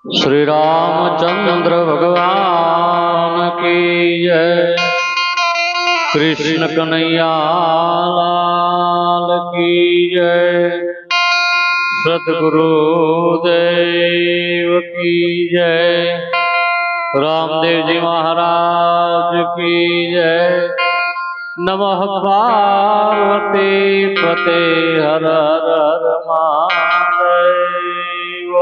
श्री रामचंद्र भगवान की जय। कृष्ण कन्हैया लाल की जय। सद्गुरु देव की जय। रामदेव जी महाराज की जय। नमः पार्वती पते हर हर महादेव।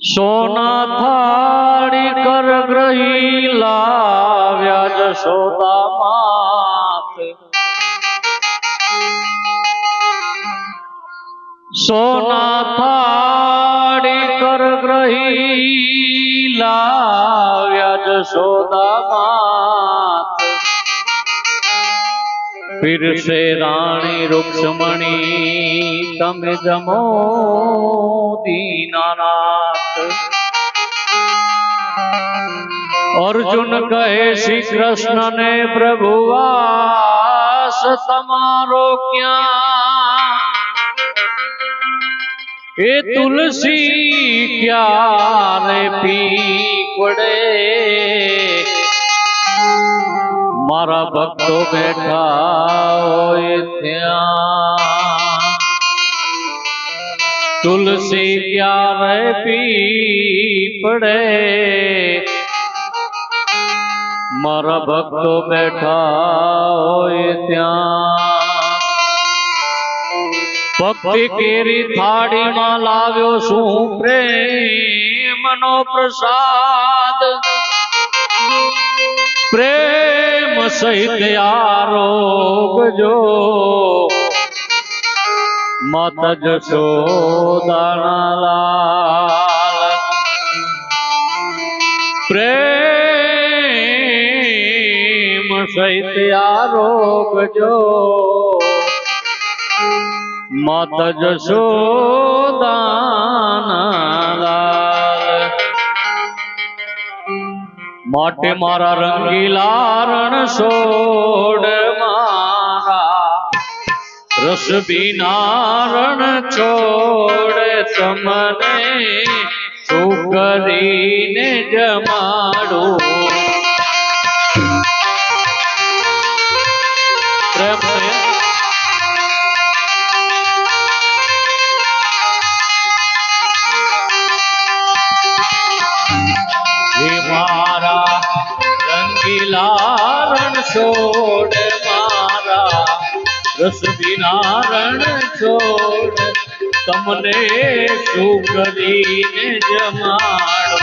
सोना थाड़ी कर ग्रही लाव्या जशोदा मात। सोना थाड़ी कर ग्रही लाव्या जशोदा मात। फिर से रानी रुक्ष्मणी तम जमो दीनानाथ। अर्जुन कहे श्री कृष्ण ने प्रभुवास तमारो क्या। ए तुलसी क्या रे पी पड़े। मारा भक्तो बैठा होए ध्यान। तुलसी क्या रे पी पड़े। मारा भक्तो बैठा होए ध्यान। भक्ति केरी थाड़ी मां लाव्यो शू प्रेम नो प्रसाद। प्रेम सहित आरोग जो माता जशोदा लाल। प्रेम सहित आरोग जो माता जशोदा लाल। माटे मारा रंगीला रण छोड़ मारा। रस बिना रण छोड़ तमने छोकरी ने जमाड़ो। प्रेम से मारा रंगीला रण छोड़ मारा। रस बिना रण छोड़ तमने छोकरी ने जमाड़ो।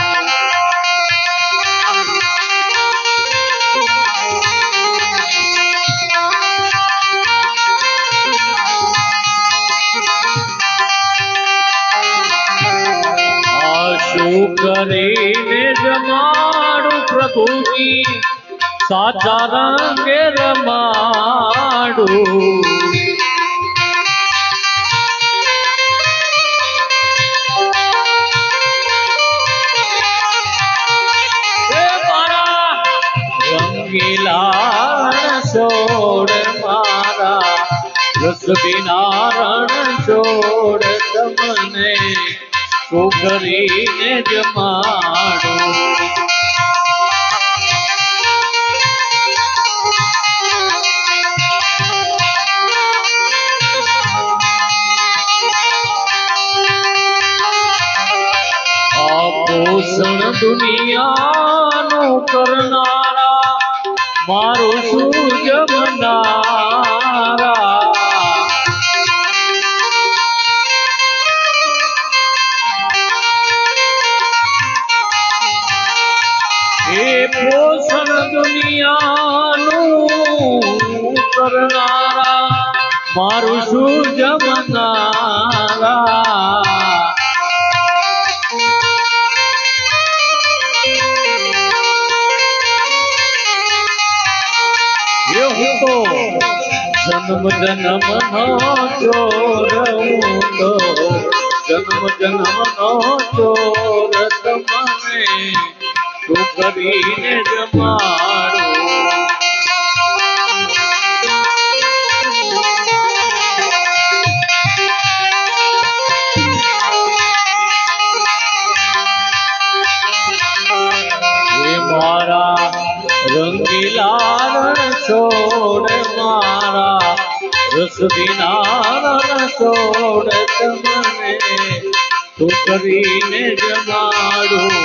छोकरी ने जमाड़ो प्रभु जी साचा रंग रमाड़ो। मारा रंगीला रण छोड़ मारा। रस बिना रण छोड़ तमने छोकरी ने जमाड़ो। आभूषण दुनिया नो करनारा मारो सूज मनारा। पोषण दुनिया नु करनारा मारू सूज मनारा। तो जन्म जन्म नो चोर तो जन्म जन्म नो चोर तमने छोकरी ने जमाड़ो। રસ વિના છોડ તમને તું કરીને જમાડું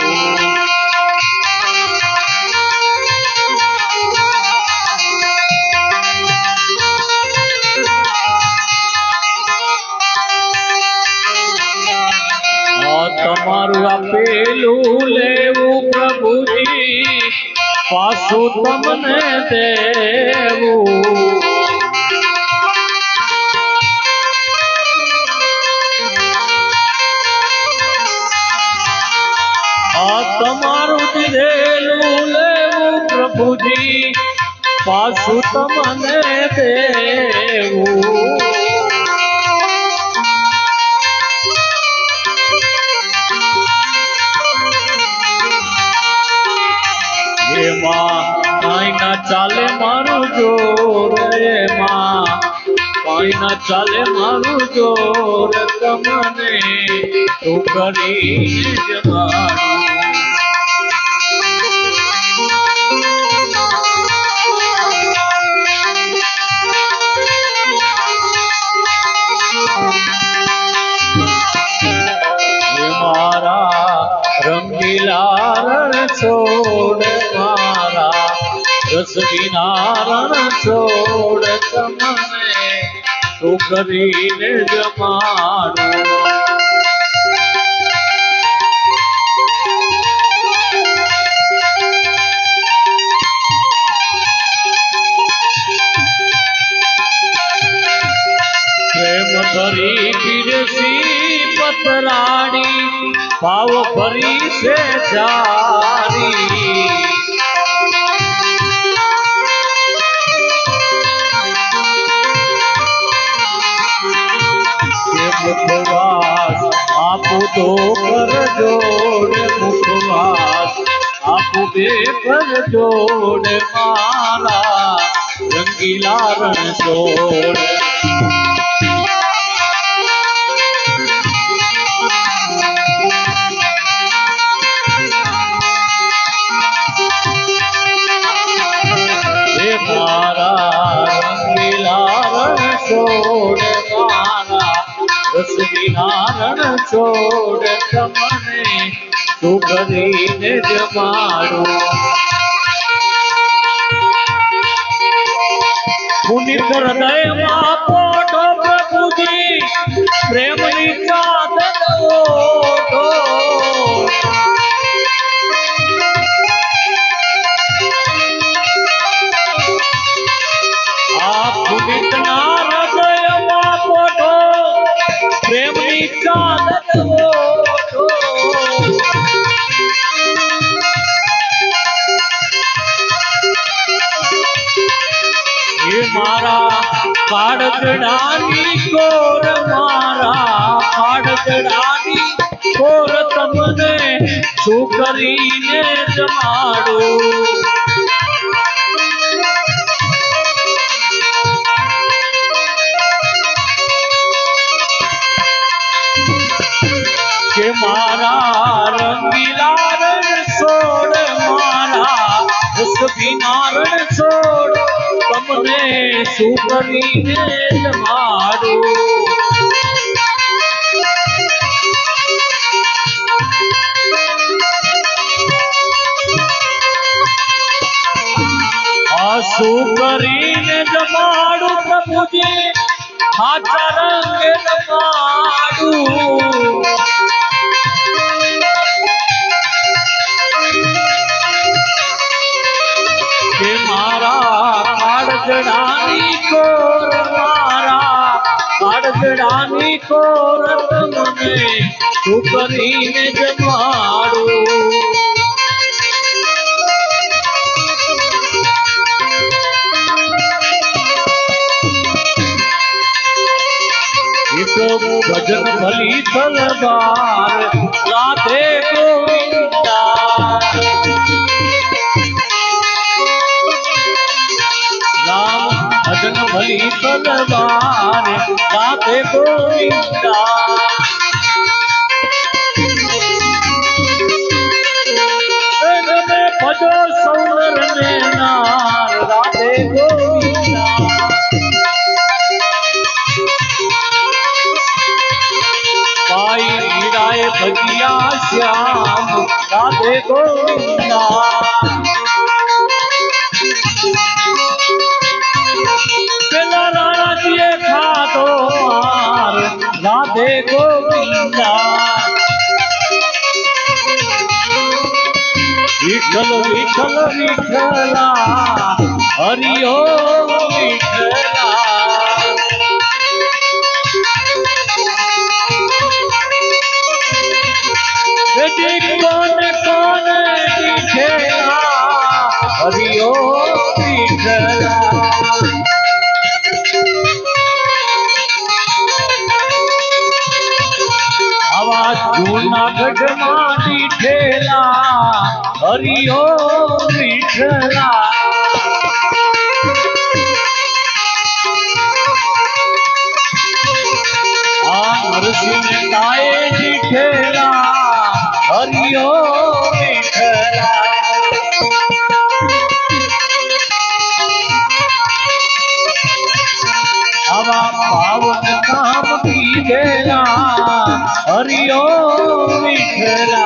તમારું આપેલું લેવું પ્રભુજી પાછું તમને દેવું તમારું દીધેલું લેવું પ્રભુજી પાછું તમને દેવું એમાં કાંઈ ના ચાલે મારું જોર એમાં કાંઈ ના ચાલે મારું જોર તમને તું કરીને જમાડું મારા રંગીલા રણ છોડ મારા રસ વિના રણ છોડ તમને તું કરીને જમાડું પ્રેમ ભરી પીરસી પતરાડી ભાવ ભરી છે જારી મુખવાસ આપું તો કર જોડ મુખવાસ આપું બે કર જોડ મારા રંગીલા રણ છોડ રસ વિના રણ છોડ તમને તું કરીને જમાડું પુનિત હૃદયમાં પોઢો પ્રભુજી પ્રેમની ચાદર ઓઢો આ પુનિતના હૃદયમાં પોઢો પ્રેમની ચાદર ઓઢો એ મારા પાડગડાની કોર મારા પાડગડાની કોર તમને શું કરીને જમાડું કે મારા રંગીલા રણ છોડ મારા રસ વિના રણ છોડ તમને શું કરીને જમાડું આ શું કરીને જમાડું પ્રભુજી હાચા રંગે જમાડું કે મારા પાડગડાની કોર મારા પાડગડાની કોર તમને તું કરીને જમાડું ભજન ભલી તલવાર રાધે ગોવિંદા રામ ભજન ભલી તલવાર રાધે ગોવિંદા ભજો સૌર ને નાર રાધે ગોવિંદા भाई मीराए भजिया श्याम राधे गोविंदा पेला राणा जी खाधो मार राधे गोविंदा विठल विठल विठला हरि ओम विठला कौन कौन विठला हरि ओम विठला आवाज जूनागढ़ माटी ठेला हरि ओम विठला नरसिंह गाए जी ठेला हरि ओम विठला आवा पावन काम की देला हरि ओम विठला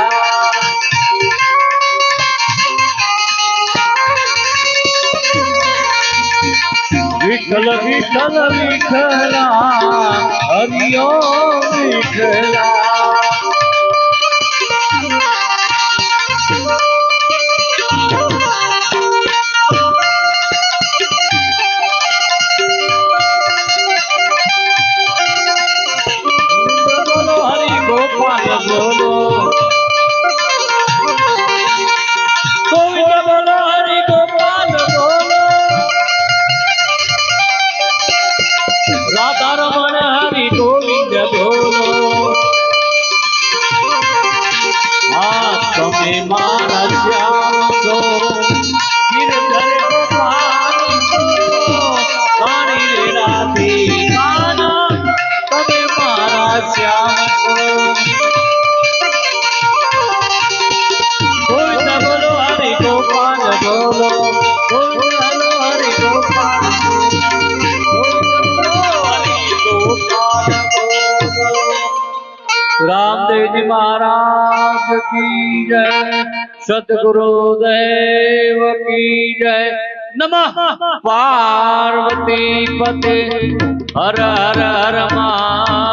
विठल विठल विठला हरि ओम विठला बोलो हरि गोपाल बोलो गोविंद बोलो हरि गोपाल बोलो राधा रमण हरि गोविंद बोलो તમે મારા શ્યામ છો ગિરધર ગોપાલ રાણી રે રાધે કાના તમે મારા શ્યામ છો ગોવિંદ બોલો હરિ ગોપાલ બોલો ગોવિંદ બોલો હરિ ગોપાલ रामदेव जी महाराज की जय सतगुरु देव की जय नमः पार्वती पते हर हर हर